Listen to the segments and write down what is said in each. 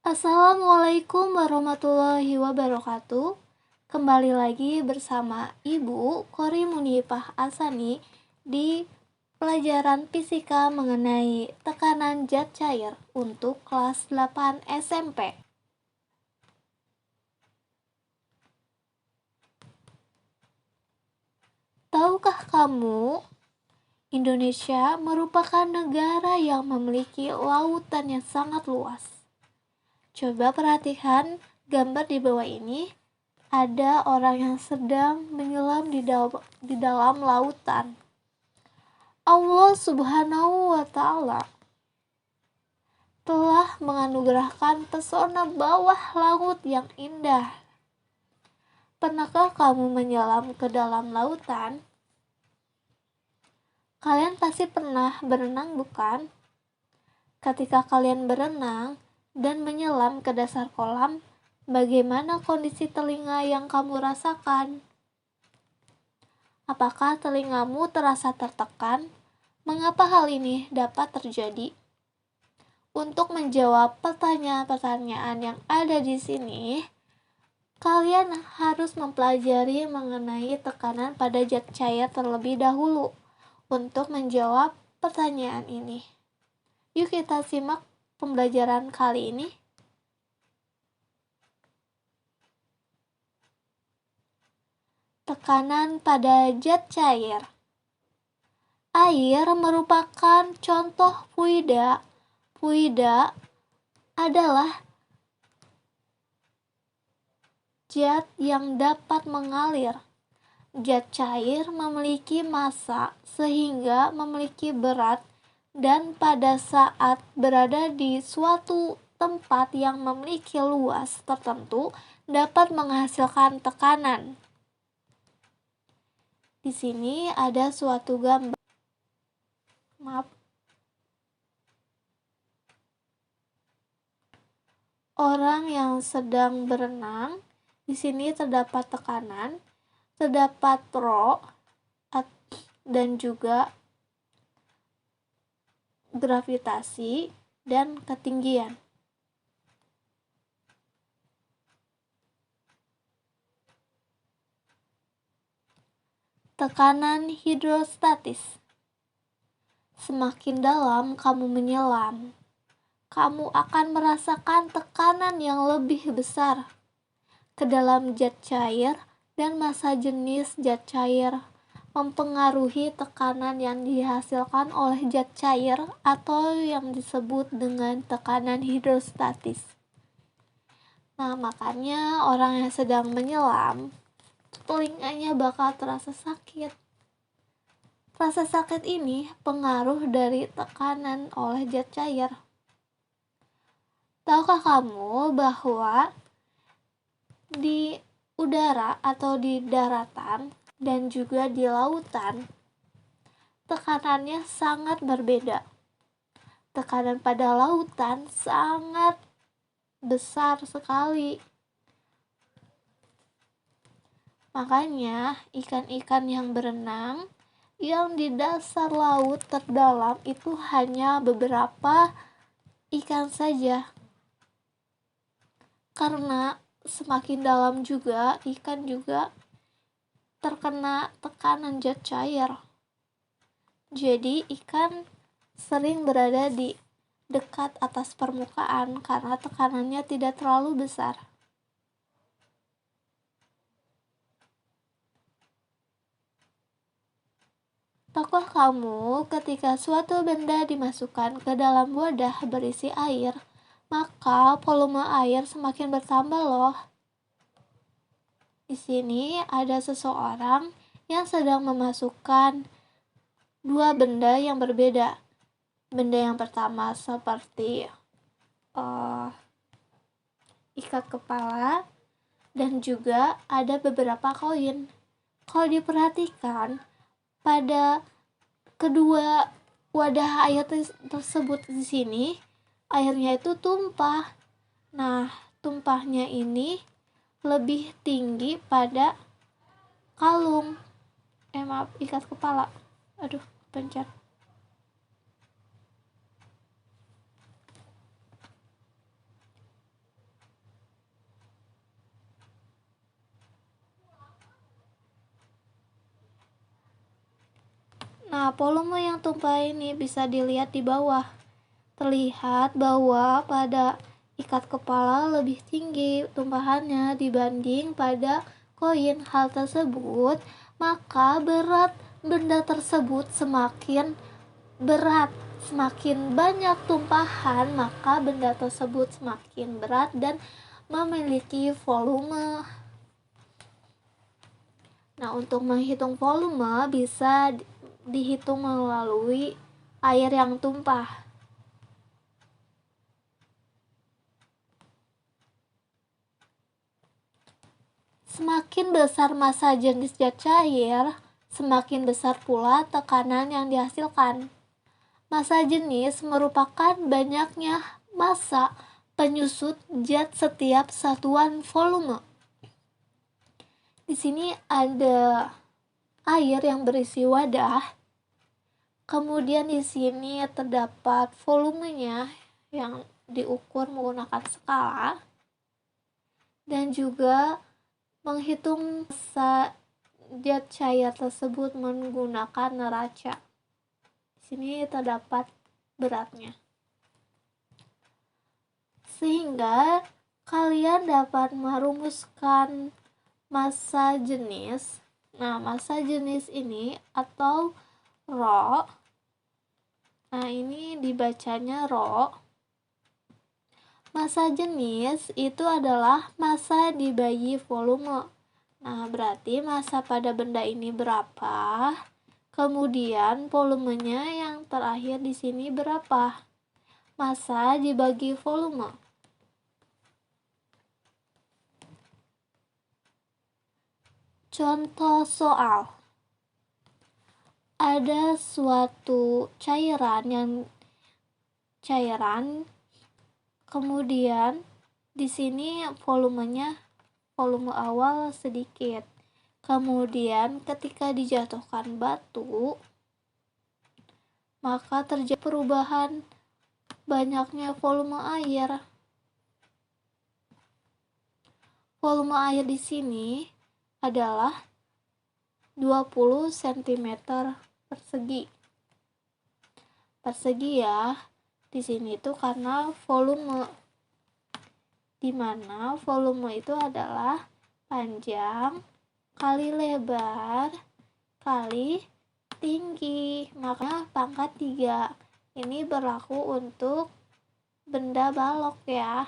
Assalamualaikum warahmatullahi wabarakatuh. Kembali lagi bersama Ibu Kori Munifah Asani di pelajaran fisika mengenai tekanan zat cair untuk kelas 8 SMP. Tahukah kamu, Indonesia merupakan negara yang memiliki lautan yang sangat luas. Coba perhatikan gambar di bawah ini. Ada orang yang sedang menyelam di dalam lautan. Allah Subhanahu wa Ta'ala telah menganugerahkan pesona bawah laut yang indah. Pernahkah kamu menyelam ke dalam lautan? Kalian pasti pernah berenang, bukan? Ketika kalian berenang dan menyelam ke dasar kolam, bagaimana kondisi telinga yang kamu rasakan? Apakah telingamu terasa tertekan? Mengapa hal ini dapat terjadi? Untuk menjawab pertanyaan-pertanyaan yang ada di sini, kalian harus mempelajari mengenai tekanan pada zat cair terlebih dahulu. Untuk menjawab pertanyaan ini, yuk kita simak pembelajaran kali ini. Tekanan pada zat cair. Air merupakan contoh fluida. Fluida adalah zat yang dapat mengalir. Zat cair memiliki massa sehingga memiliki berat, dan pada saat berada di suatu tempat yang memiliki luas tertentu dapat menghasilkan tekanan. Di sini ada suatu gambar. Orang yang sedang berenang. Di sini terdapat tekanan, terdapat rho, dan juga gravitasi dan ketinggian. Tekanan hidrostatis. Semakin dalam kamu menyelam, kamu akan merasakan tekanan yang lebih besar ke dalam zat cair, dan massa jenis zat cair mempengaruhi tekanan yang dihasilkan oleh zat cair atau yang disebut dengan tekanan hidrostatis. Nah, makanya orang yang sedang menyelam, telinganya bakal terasa sakit. Rasa sakit ini pengaruh dari tekanan oleh zat cair. Tahukah kamu bahwa di udara atau di daratan dan juga di lautan, tekanannya sangat berbeda. Tekanan pada lautan sangat besar sekali. Makanya ikan-ikan yang berenang yang di dasar laut terdalam itu hanya beberapa ikan saja. Karena semakin dalam juga, ikan juga terkena tekanan zat cair. Jadi ikan sering berada di dekat atas permukaan karena tekanannya tidak terlalu besar. Tahukah kamu, ketika suatu benda dimasukkan ke dalam wadah berisi air, maka volume air semakin bertambah loh. Di sini ada seseorang yang sedang memasukkan dua benda yang berbeda. Benda yang pertama seperti ikat kepala, dan juga ada beberapa koin. Kalau diperhatikan, pada kedua wadah air tersebut di sini, airnya itu tumpah. Nah, tumpahnya ini lebih tinggi pada kalung. Ikat kepala. Pencet. Nah, volume yang tumpah ini bisa dilihat di bawah. Terlihat bahwa pada ikat kepala lebih tinggi tumpahannya dibanding pada koin. Hal tersebut, maka berat benda tersebut semakin berat. Semakin banyak tumpahan, maka benda tersebut semakin berat dan memiliki volume. Nah, untuk menghitung volume bisa dihitung melalui air yang tumpah. Semakin besar massa jenis zat cair, semakin besar pula tekanan yang dihasilkan. Massa jenis merupakan banyaknya massa penyusut zat setiap satuan volume. Di sini ada air yang berisi wadah. Kemudian di sini terdapat volumenya yang diukur menggunakan skala dan juga menghitung massa zat cair tersebut menggunakan neraca. Di sini terdapat beratnya. Sehingga kalian dapat merumuskan massa jenis. Nah, massa jenis ini atau Rho. Nah, ini dibacanya Rho. Massa jenis itu adalah massa dibagi volume. Nah, berarti massa pada benda ini berapa? Kemudian volumenya yang terakhir di sini berapa? Massa dibagi volume. Contoh soal. Ada suatu cairan, kemudian di sini volumenya volume awal sedikit. Kemudian ketika dijatuhkan batu, maka terjadi perubahan banyaknya volume air. Volume air di sini adalah 20 cm persegi. Persegi ya. Di sini itu karena volume, di mana volume itu adalah panjang kali lebar kali tinggi, makanya pangkat 3. Ini berlaku untuk benda balok ya.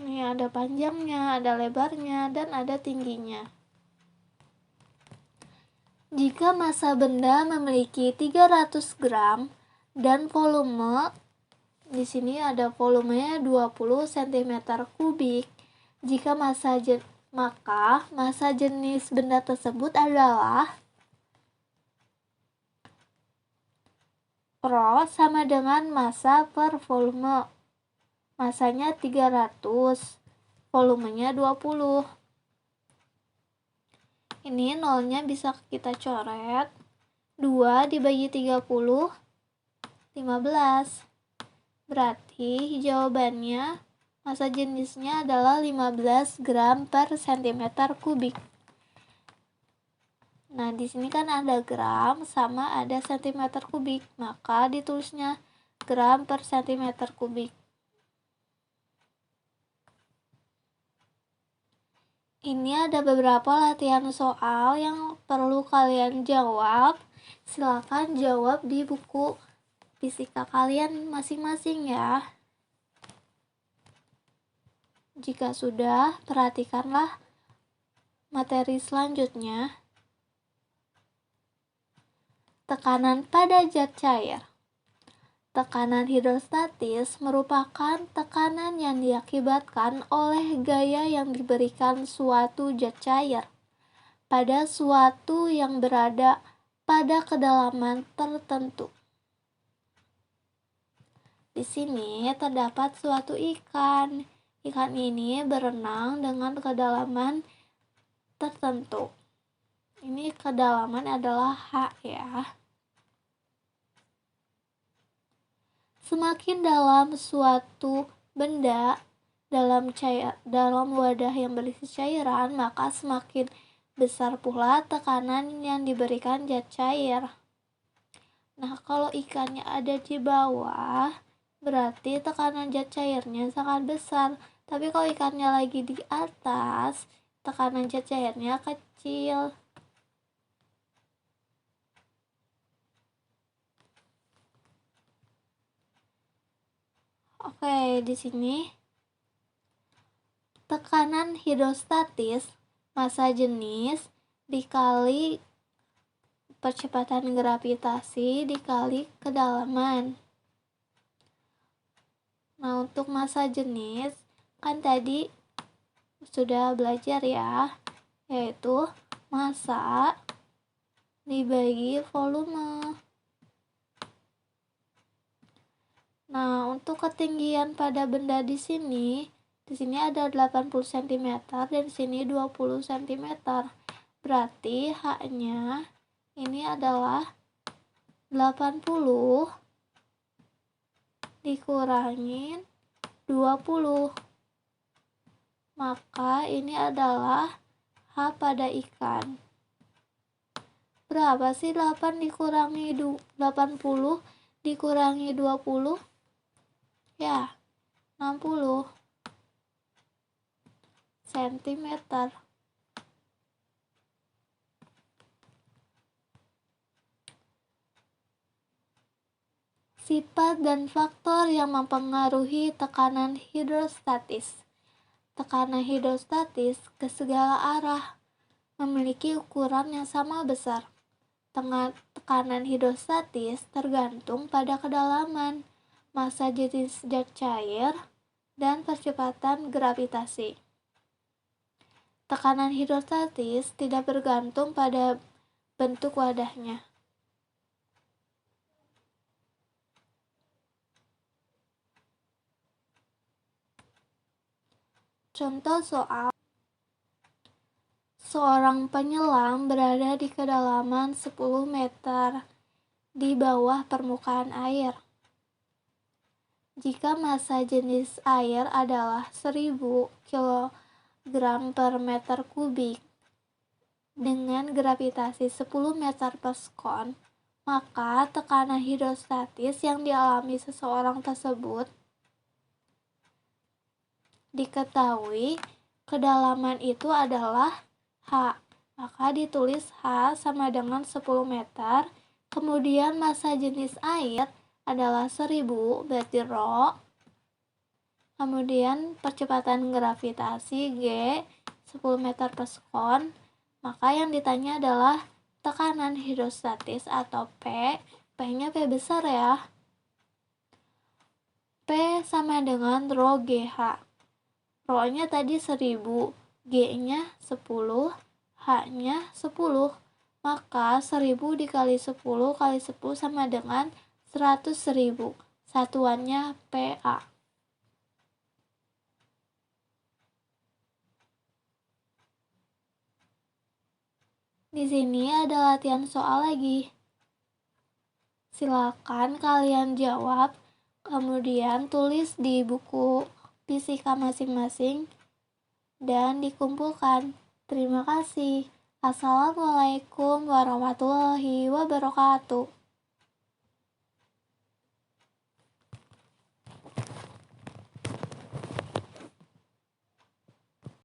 Ini ada panjangnya, ada lebarnya, dan ada tingginya. Jika massa benda memiliki 300 gram dan volume, di sini ada volumenya 20 cm kubik. Jika maka massa jenis benda tersebut adalah Rho sama dengan massa per volume. Massanya 300, volumenya 20. Ini nolnya bisa kita coret. 2 dibagi 30, 15. Berarti jawabannya massa jenisnya adalah 15 gram per cm kubik. Nah, di sini kan ada gram sama ada cm kubik, maka ditulisnya gram per cm kubik. Ini ada beberapa latihan soal yang perlu kalian jawab. Silakan jawab di buku fisika kalian masing-masing ya. Jika sudah, perhatikanlah materi selanjutnya. Tekanan pada zat cair. Tekanan hidrostatis merupakan tekanan yang diakibatkan oleh gaya yang diberikan suatu zat cair pada suatu yang berada pada kedalaman tertentu. Di sini terdapat suatu ikan. Ikan ini berenang dengan kedalaman tertentu. Ini kedalaman adalah H ya. Semakin dalam suatu benda, dalam wadah yang berisi cairan, maka semakin besar pula tekanan yang diberikan zat cair. Nah, kalau ikannya ada di bawah, berarti tekanan zat cairnya sangat besar. Tapi kalau ikannya lagi di atas, tekanan zat cairnya kecil. Oke, di sini tekanan hidrostatis massa jenis dikali percepatan gravitasi dikali kedalaman. Nah, untuk massa jenis kan tadi sudah belajar ya, yaitu massa dibagi volume. Nah, untuk ketinggian pada benda di sini ada 80 cm dan di sini 20 cm. Berarti H-nya ini adalah 80 dikurangin 20. Maka ini adalah H pada ikan. Berapa sih 80 dikurangi 20? Ya, 60 cm. Sifat dan faktor yang mempengaruhi tekanan hidrostatis. Tekanan hidrostatis ke segala arah, memiliki ukuran yang sama besar. Tekanan hidrostatis tergantung pada kedalaman, massa jenis zat cair, dan percepatan gravitasi. Tekanan hidrostatis tidak bergantung pada bentuk wadahnya. Contoh soal: seorang penyelam berada di kedalaman 10 meter di bawah permukaan air. Jika massa jenis air adalah 1000 kg per meter kubik dengan gravitasi 10 meter per sekon, maka tekanan hidrostatis yang dialami seseorang tersebut diketahui kedalaman itu adalah H. Maka ditulis H sama dengan 10 meter. Kemudian massa jenis air adalah 1000, berarti Rho. Kemudian percepatan gravitasi G 10 meter per sekon. Maka yang ditanya adalah tekanan hidrostatis atau P. P-nya P besar ya. P sama dengan Rho GH. Rho-nya tadi 1000, G-nya 10, H-nya 10. Maka 1000 dikali 10 kali 10 sama dengan 100.000. Satuannya PA. Di sini ada latihan soal lagi. Silakan kalian jawab, kemudian tulis di buku fisika masing-masing dan dikumpulkan. Terima kasih. Assalamualaikum warahmatullahi wabarakatuh.